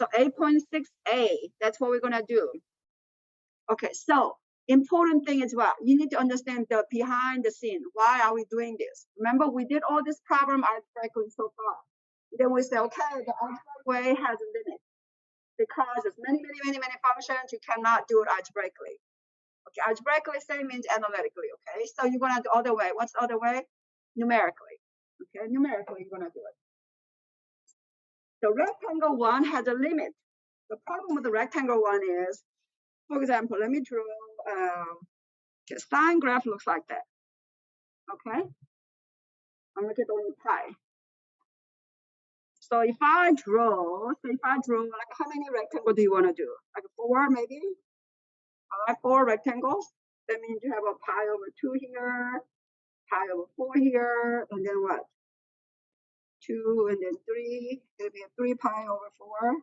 So 8.6a, that's what we're gonna do. Okay, so important thing is what? You need to understand the behind the scene. Why are we doing this? Remember, we did all this problem algebraically so far. Then we say, okay, the algebraic way has a limit because there's many functions you cannot do it algebraically. Okay, algebraically same means analytically, okay? So you're gonna do other way. What's the other way? Numerically. Okay, numerically you're gonna do it. The rectangle one has a limit. The problem with the rectangle one is, for example, let me draw okay, sine graph looks like that. Okay? I'm looking at only pi. So if I draw, like how many rectangles do you want to do? Like 4 maybe? All right, 4 rectangles. That means you have a pi over 2 here, pi over 4 here, and then what? 2 and then 3. It'll be a 3 pi over 4.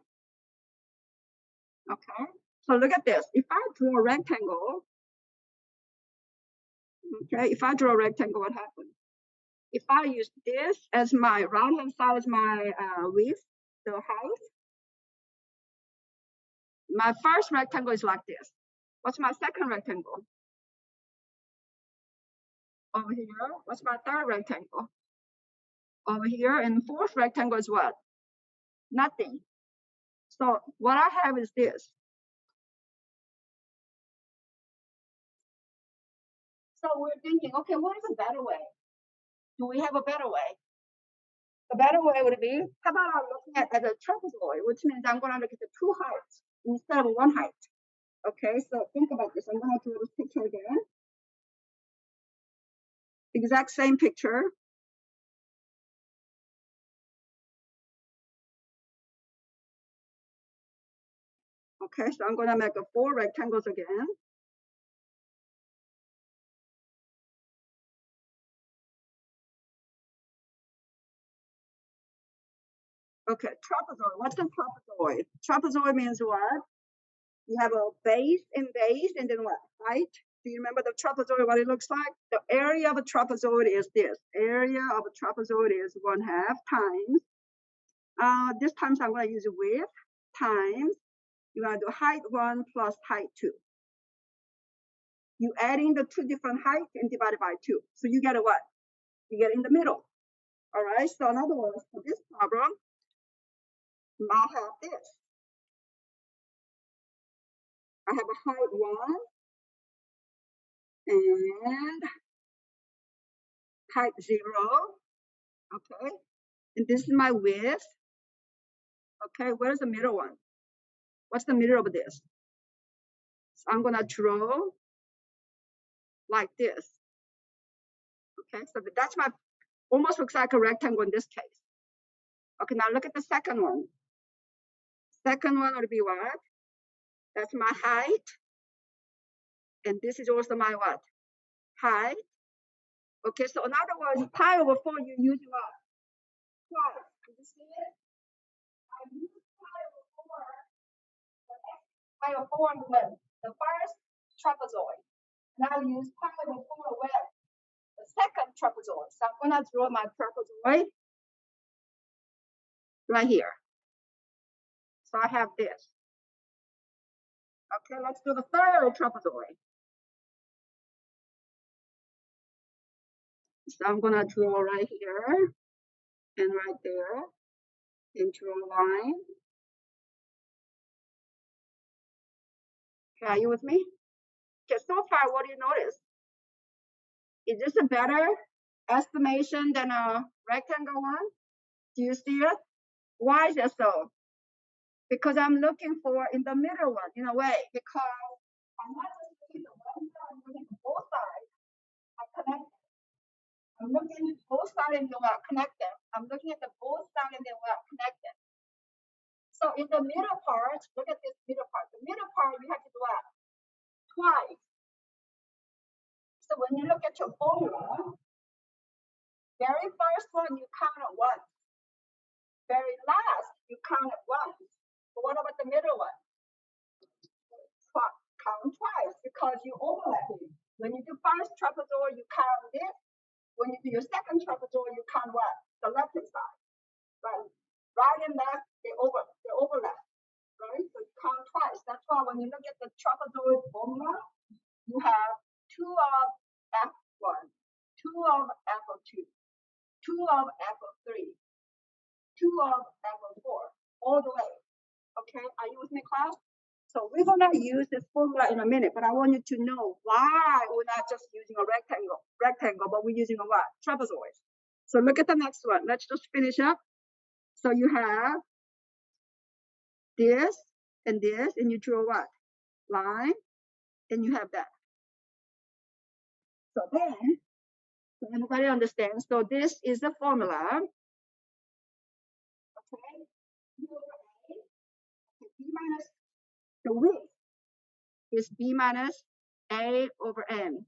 Okay. So look at this. If I draw a rectangle, okay, if I draw a rectangle, what happens? If I use this as my right-hand side as my width, the height, my first rectangle is like this. What's my second rectangle? Over here. What's my third rectangle? Over here. And fourth rectangle is what? Nothing. So what I have is this. So we're thinking, okay, what is a better way? Do we have a better way? The better way would be, how about I'm looking at a trapezoid, which means I'm going to look at the 2 heights instead of 1 height. Okay, so think about this. I'm going to draw this picture again. Exact same picture. Okay, so I'm going to make 4 rectangles again. Okay, trapezoid. What's a trapezoid? Trapezoid means what? You have a base, and then what? Height. Do you remember the trapezoid, what it looks like? The area of a trapezoid is this. Area of a trapezoid is 1/2 times. This time I'm going to use width times. You're going to do height 1 plus height 2. You add in the 2 different heights and divide it by 2. So you get a what? You get in the middle. All right. So in other words, for this problem, I have this. I have a height 1 and height 0. Okay. And this is my width. Okay. Where's the middle one? What's the middle of this? So I'm going to draw like this. Okay. So that's my, almost looks like a rectangle in this case. Okay. Now look at the second one. Second one would be what? That's my height. And this is also my what? Height. Okay, so in other words, pi over 4, you use what? Twice. Did you see it? I use pi over 4 with the first trapezoid. Now use pi over 4 with the second trapezoid. So I'm going to draw my trapezoid right here. So I have this. Okay, let's do the third trapezoid. So I'm going to draw right here and right there and draw a line. Okay, are you with me? Okay, so far, what do you notice? Is this a better estimation than a rectangle one? Do you see it? Why is it so? Because I'm looking for in the middle one, in a way, because I'm not just looking at one side, I'm looking at both sides. I'm looking at both sides and they connect them. I'm looking at the both sides and they connect them. So in the middle part, look at this middle part. The middle part, you have to do what? Twice. So when you look at your formula, very first one, you count it once. Very last, you count it once. But what about the middle one? Count twice because you overlap it. When you do first trapezoid, you count this. When you do your second trapezoid, you count what? The left hand side. But right and left, they overlap. why when you look at the trapezoid formula, you have 2 of F1, 2 of F of 2, 2 of F of 3, 2 of F of 4, all the way. Okay, are you with me, class? So we're gonna use this formula in a minute, but I want you to know why we're not just using a rectangle, but we're using a what? Trapezoid. So look at the next one. Let's just finish up. So you have this, and you draw what? Line, and you have that. So then, so everybody understands. So this is the formula. Okay, B over A, B minus the width is B minus A over N.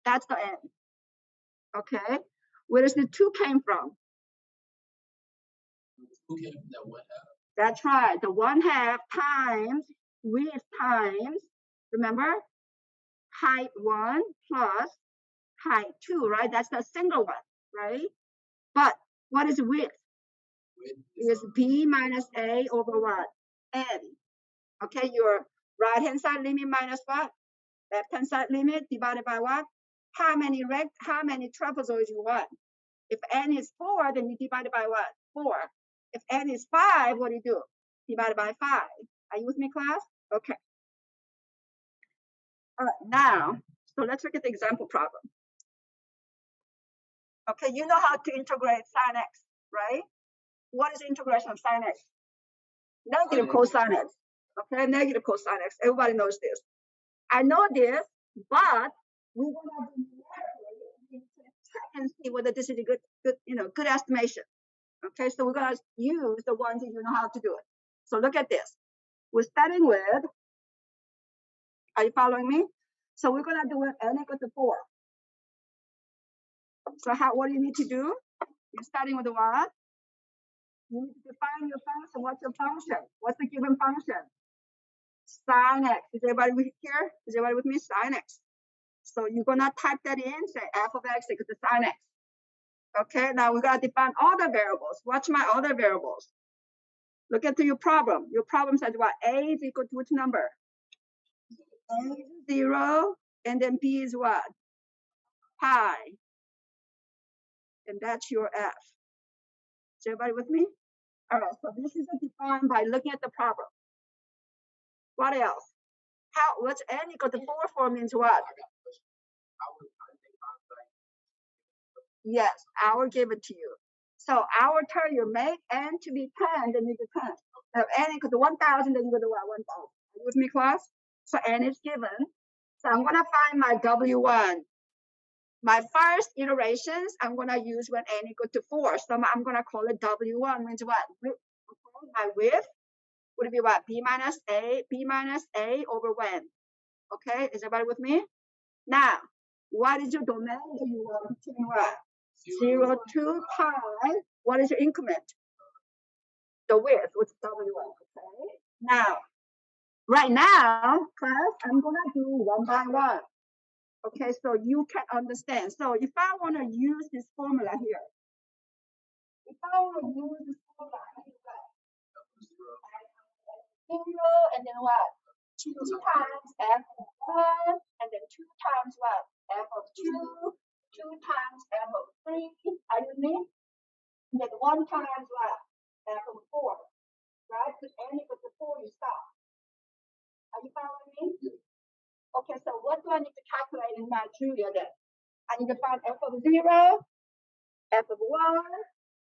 That's the N. Okay, where does the 2 came from? 2 came from that 1/2. That's right, the 1/2 times width times, remember, height 1 plus height 2, right? That's the single one, right? But what is width? Width Is B minus A over what? N. Okay, your right-hand side limit minus what? Left-hand side limit divided by what? How many trapezoids you want? If N is 4, then you divide it by what? 4. If N is 5, what do you do? Divided by 5. Are you with me, class? Okay. All right, now, so let's look at the example problem. Okay, you know how to integrate sine x, right? What is the integration of sine x? Negative cosine x. Okay, negative cosine x. Everybody knows this. I know this, but we're gonna do numerically check and see whether this is a good estimation. Okay, so we're gonna use the ones that you know how to do it. So look at this. We're starting with, are you following me? So we're gonna do it n equal to 4. So what do you need to do? You're starting with what? You need to define your function. What's your function? What's the given function? Sine x. Is everybody here? Is everybody with me? Sine x. So you're gonna type that in, say f of x equals to sine x. Okay, now we gotta define all the variables. Watch my other variables. Look at your problem. Your problem says what? A is equal to which number? A is 0, and then B is what? Pi. And that's your F. Is everybody with me? All right, so this is defined by looking at the problem. What else? What's n equal to 4 for means what? Yes, I will give it to you. So I will tell you, make n to be 10, then you do 10. Now n equal to 1,000, then you go to what? 1,000. Are you with me, class? So n is given. So I'm gonna find my W1. My first iterations, I'm gonna use when n equal to 4. So I'm gonna call it W1, means what? My width would be what? B minus A over when? Okay, is everybody with me? Now, what is your domain that you want to be what? 0 to pi. What is your increment? The width, which is W1, okay? Now, right now, class, I'm gonna do one by one. Okay, so you can understand. So if I wanna use this formula here, zero, and then what? 2 times f of 1, and then 2 times what? F of 2, 2 times f of 3, are you with me? And then 1 times what? F of 4, right? Because n equals to 4, you stop. Are you following me? Okay, so what do I need to calculate in my Julia then? I need to find f of 0, f of 1,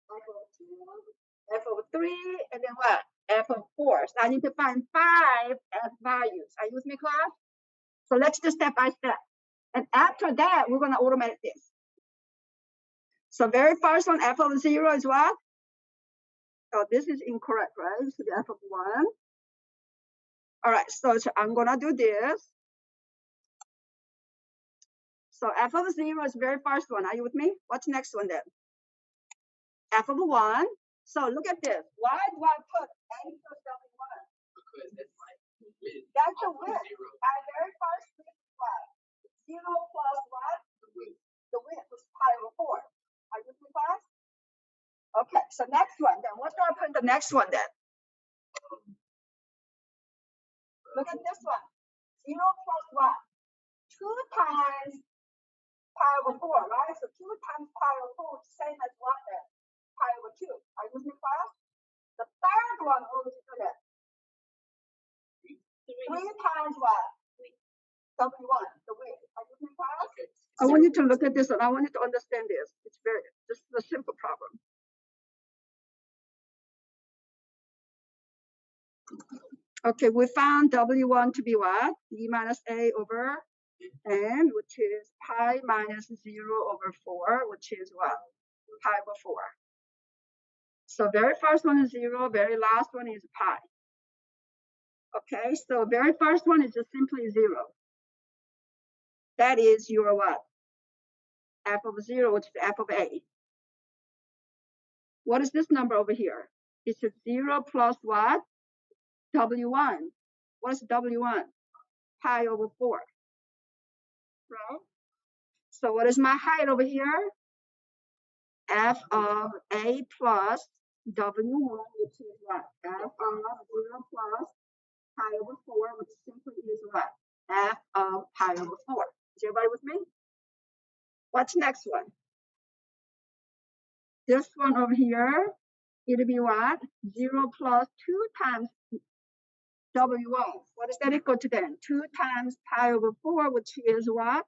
f of 2, f of 3, and then what? F of 4. So I need to find 5 f values. Are you with me, class? So let's do step by step. And after that, we're going to automate this. So very first one, f of 0 is what? So this is incorrect, right? It should be f of 1. All right, so I'm going to do this. So f of 0 is very first one. Are you with me? What's the next one then? F of 1. So look at this. Why do I put n equals W1? Because that's like width. That's the width. My very first width is what? 0 plus what? The width. The width was pi over 4. Are you with me, class? Okay, so next one then. What do I put in the next one then? Look at this one. 0 plus what? 2 times pi over 4, right? So 2 times pi over 4 is the same as what then? Pi over 2. Are you with me, class? The third one, what would you do that? 3 times what? W1, the width. Are you with me, class? Okay. I want you to look at this and I want you to understand this. This is a simple problem. Okay, we found W1 to be what? B minus A over N, which is pi minus 0 over 4, which is what? Pi over 4. So very first one is 0, very last one is pi. Okay, so very first one is just simply 0. That is your what? F of 0, which is f of A. What is this number over here? It's just 0 plus what? W1. What is W1? Pi over 4. Right? So what is my height over here? F of A plus W1, which is what? F of 0 plus pi over 4, which simply is what? F of pi over 4. Is everybody with me? What's next one? This one over here, it'll be what? 0 plus 2 times W1. What is that equal to then? 2 times pi over 4, which is what?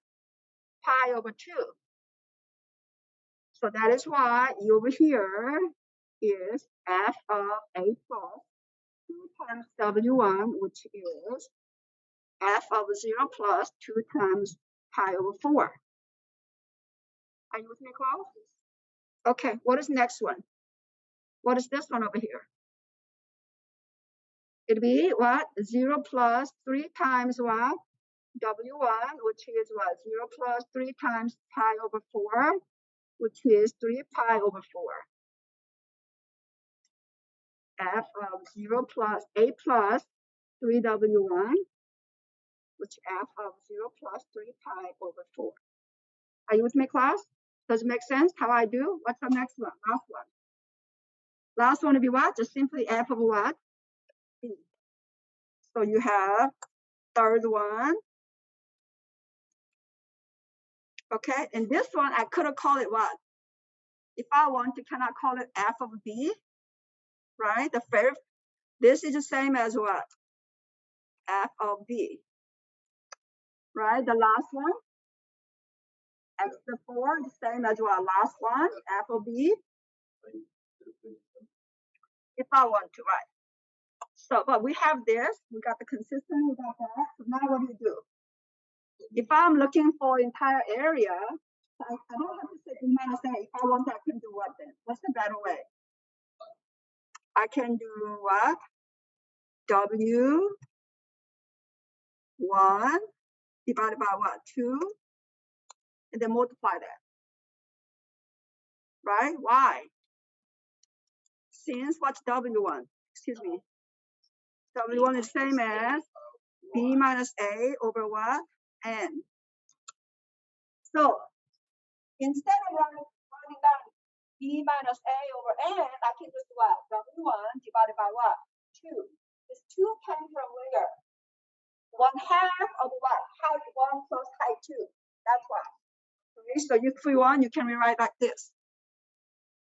Pi over 2. So that is why over here is f of A plus 2 times W1, which is f of 0 plus 2 times pi over 4. Are you with me, class? Okay, what is next one? What is this one over here? It'd be what? 0 plus 3 times what? W1, which is what? 0 plus 3 times pi over 4, which is 3 pi over 4. F of 0 plus A plus 3W1, which f of 0 plus 3 pi over 4. Are you with me, class? Does it make sense how I do? What's the next one? Last one. Last one would be what? Just simply f of what? B. So you have third one. Okay, and this one I could have called it what? If I want to, can I call it f of b? Right? This is the same as what? F of b. Right? The last one, x to the 4, the same as what? Last one, f of b. If I want to, right? So, but we have this, we got the consistent, we got that. So now what do you do? If I'm looking for entire area, I don't have to say B minus A. If I want, I can do what then? What's the better way? I can do what? W1 divided by what? 2, and then multiply that. Right? Why? Since what's W1? Excuse me. W1 is same as B minus A over what? N. So instead of writing down B minus A over N, I can just do what? W1 divided by what? 2. This 2 came from where? 1/2 of what? Height 1 plus height 2. That's why. Okay, so if we want, you can rewrite like this.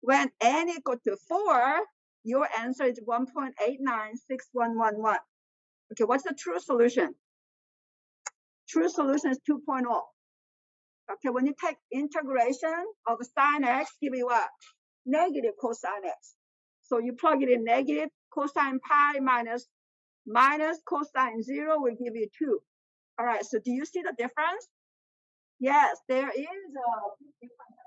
When N equal to 4, your answer is 1.896111. Okay, what's the true solution? True solution is 2.0. Okay, when you take integration of sine x, give you what? Negative cosine x. So you plug it in negative cosine pi minus cosine 0 will give you 2. All right, so do you see the difference? Yes, there is a difference.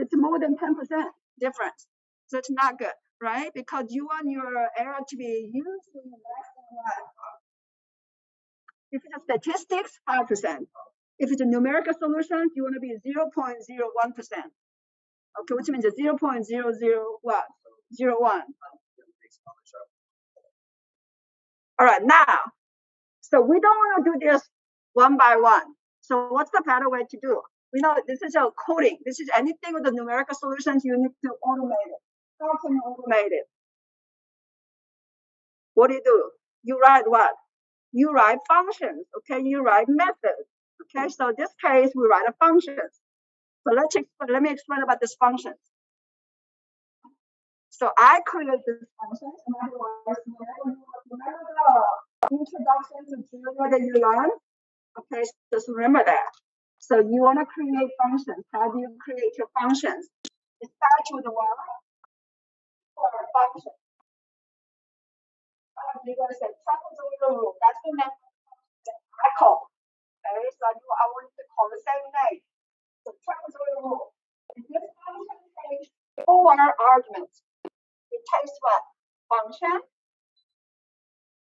It's more than 10% difference. So it's not good, right? Because you want your error to be usually less than what? If it's a statistics, 5%. If it's a numerical solution, you want to be 0.01%. Okay, which means a 0.0001. All right, now, so we don't want to do this one by one. So what's the better way to do? We know this is a coding. This is anything with the numerical solutions, you need to automate it. How can you automate it? what do? You write what? You write functions, okay? You write methods, okay? So in this case, we write a function. So let me explain about this function. So I create this function. Remember the introduction to Java that you learned? Okay, so just remember that. So you want to create functions. How do you create your functions? It starts with what? For a function. You're going to say trapezodial rule. That's the name I call. Okay, so I want to call the same name. So trapezodial rule. And this function takes 4 arguments. It takes what? Function.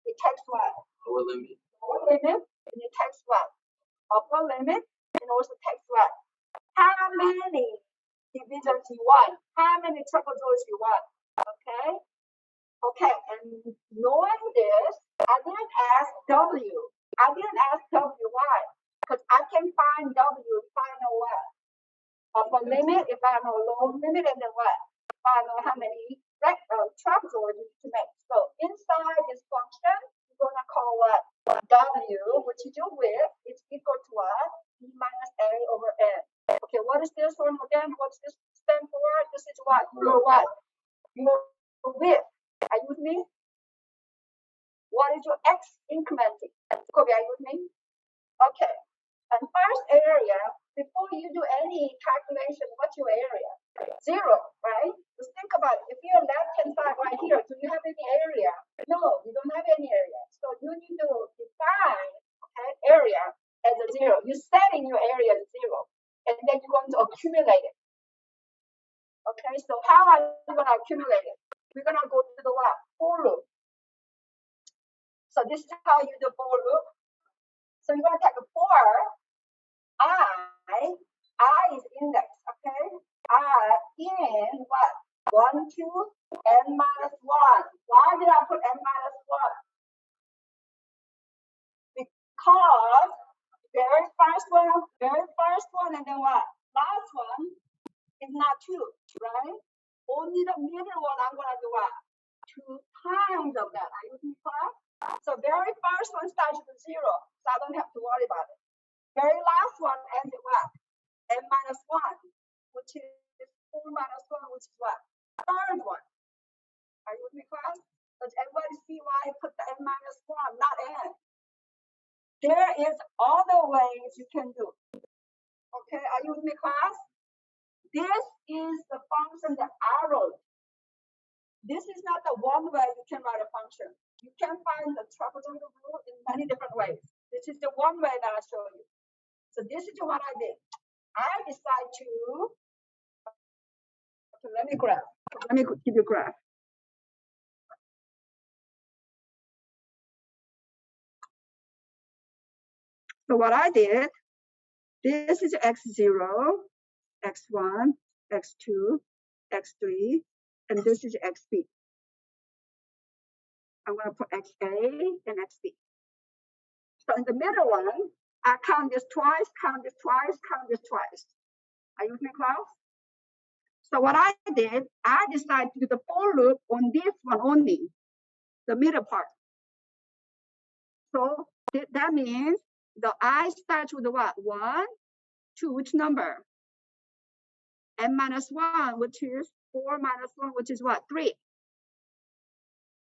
It takes what? Lower limit. Lower limit. And it takes what? Upper limit. And also takes what? How many divisions you want? How many trapezoids you want? Okay? Okay, and knowing this, I didn't ask W. I didn't ask W why? Because I can find W if I know what? Upper limit, if I know lower limit, and then what? If I know how many trapezoids you need to make. So inside this function, we're going to call what? W, which is your width, is equal to what? B minus A over N. Okay, what is this one again? What's this stand for? This is what? Your what? Your width. Are you with me? What is your x incrementing? Kobe, are you with me? Okay. And first area, before you do any calculation, what's your area? 0, right? Just think about it. If you're left-hand side right here, do you have any area? No, you don't have any area. So you need to define area as a 0. You're setting your area as 0. And then you're going to accumulate it. Okay, so how are you going to accumulate it? We're going to go to the what? For loop. So this is how you do for loop. So you're going to take a 4. I is index, okay? I in what? 1, 2, n minus 1. Why did I put n minus 1? Because very first one, and then what? Last one is not 2, right? Only the middle one I'm going to do what? 2 times of that. Are you with me, class? So very first one starts with 0, so I don't have to worry about it. Very last one ends with what? N minus 1, which is 4 minus 1, which is what? Third one. Are you with me, class? Does everybody see why I put the N minus 1, not N? There is other ways you can do. Okay, are you with me, class? This is the function that I wrote. This is not the one way you can write a function. You can find the trapezoidal rule in many different ways. This is the one way that I show you. So this is what I did. I decide to, okay, let me give you a graph. So what I did, this is x0, x1, x2, x3, and this is xb. I'm going to put xa and xb. So in the middle one, I count this twice, count this twice, count this twice. Are you with me, class? So what I did, I decided to do the for loop on this one only, the middle part. So that means the I starts with what? 1, 2, which number? N minus 1, which is 4 minus 1, which is what? 3.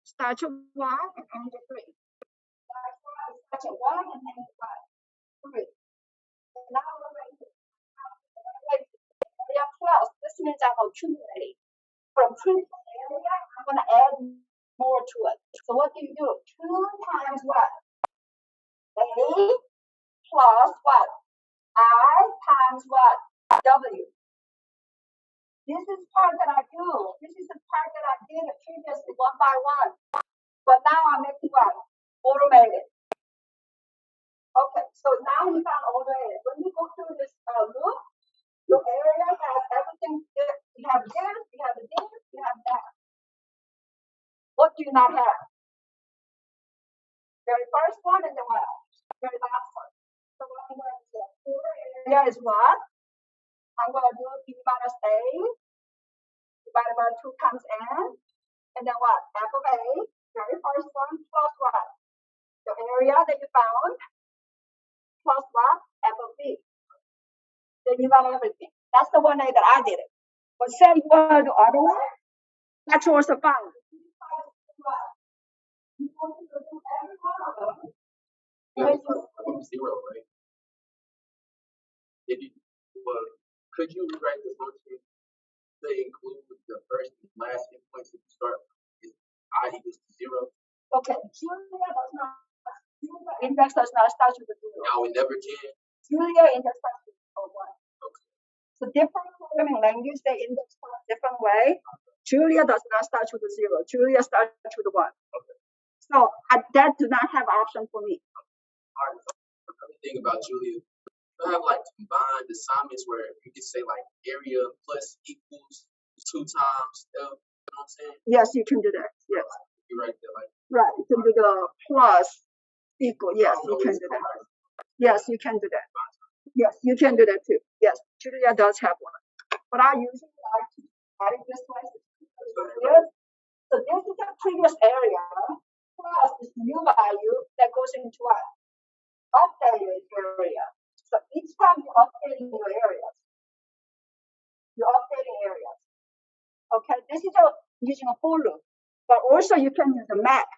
Start with 1 and end with 3. Start with 1 and end with 3. And now we're going to area plus. This means I'm accumulating. From previous area, I'm going to add more to it. So what do you do? 2 times what? A plus what? I times what? W. This is part that I do. This is the part that I did previously one by one. But now I'm making what? Automated. Okay, so now you found automated. When you go through this loop, your area has everything. You have this, you have this, you have that. What do you not have? Very first one and then what? Very last one. So what I'm going to do? Area is what? I'm going to do B minus A divided by 2 times N. And then what? F of A Very first one plus what? The area that you found plus what? F of B. Then you got everything. That's the one that I did it. But say you want to do other one, that's also fine. You want to do every one of them. From 0, right? If you, well, could you rewrite the function to include the first and last endpoints if you start is I equals to 0? Okay, Julia does not. Julia index does not start with a 0. No, it never can. Julia index starts with a 1. Okay. So different programming language, they index a different way. Julia does not start with a 0. Julia starts with a 1. Okay. So that do not have option for me. All right. So another thing about Julia, you have like combined assignments where you can say like area plus equals 2 times F. You know what I'm saying? Yes, you can do that. Yes. You write that like. Right. You can do the plus equal. Yes, you can do that. Yes, you can do that. Yes, you can do that too. Yes, Julia does have one. But I usually like to write it this way. So this is the previous area plus this new value that goes into what? Updated area. So each time you're updating your areas, you're updating areas. Okay, this is using a for loop. But also you can use a map.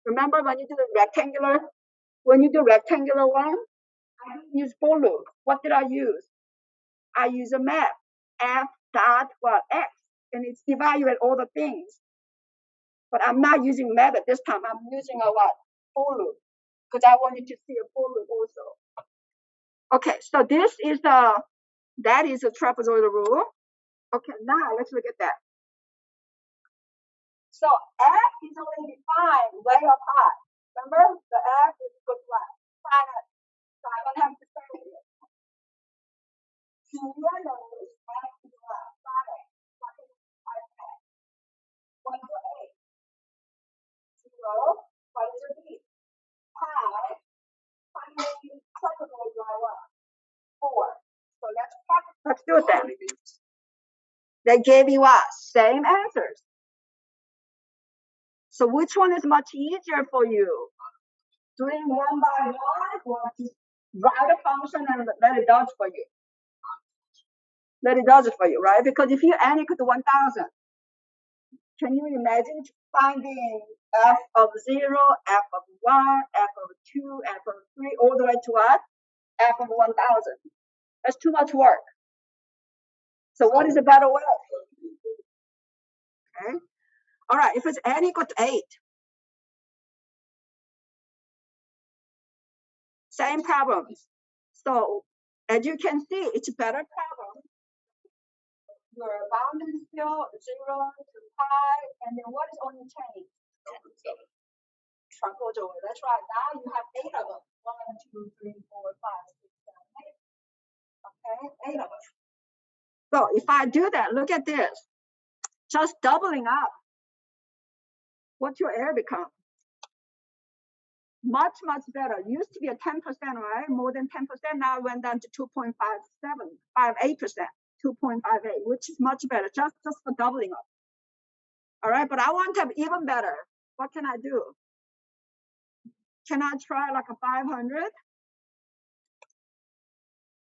Remember when you do the rectangular? When you do rectangular one, I didn't use for loop. What did I use? I use a map. F dot what? X. And it's evaluate all the things. But I'm not using map at this time. I'm using a what? For loop. Because I wanted to see a for loop also. Okay, so this is that is a trapezoidal rule. Okay, now let's look at that. So F is already defined way up high. Remember, the F is equal to what? Finite. So I don't have to say it here. Julia knows F is what? Finite. 1 to 8. 0. What is your B? Pi. Finally, trapezoid by what? 4. So let's do it then. They gave you what? Same answers. So which one is much easier for you? Doing one by one or just write a function and let it does for you? Let it does it for you, right? Because if you n equal to 1,000, can you imagine finding f of 0, f of 1, f of 2, f of 3, all the way to what? F of 1,000. That's too much work. So what is a better way? Okay. All right, if it's n equal to 8, same problem. So as you can see, it's a better problem. Your boundary is still 0 to pi, and then what is only changed? Trapezodial. That's right. Now you have 8 of them. 1, 2, 3, 4, 5, 6, 7, 8. Okay, 8 of them. So if I do that, look at this. Just doubling up. What's your area become? Much, much better. Used to be a 10%, right? More than 10%. Now it went down to 2.58%, 2.58, which is much better, just for doubling up. All right, but I want to have even better. What can I do? Can I try like a 500?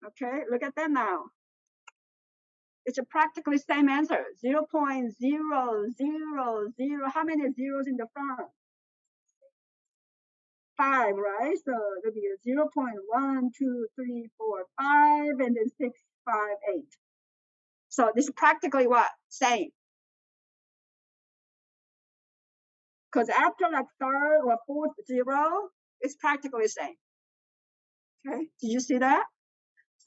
Okay, look at that now. It's a practically same answer. 0.000. How many zeros in the front? 5, right? So it'll be 0.1, 2, 3, 4, 5, and then 6, 5, 8. So this is practically what? Same. Because after like third or fourth 0, it's practically the same. Okay, did you see that?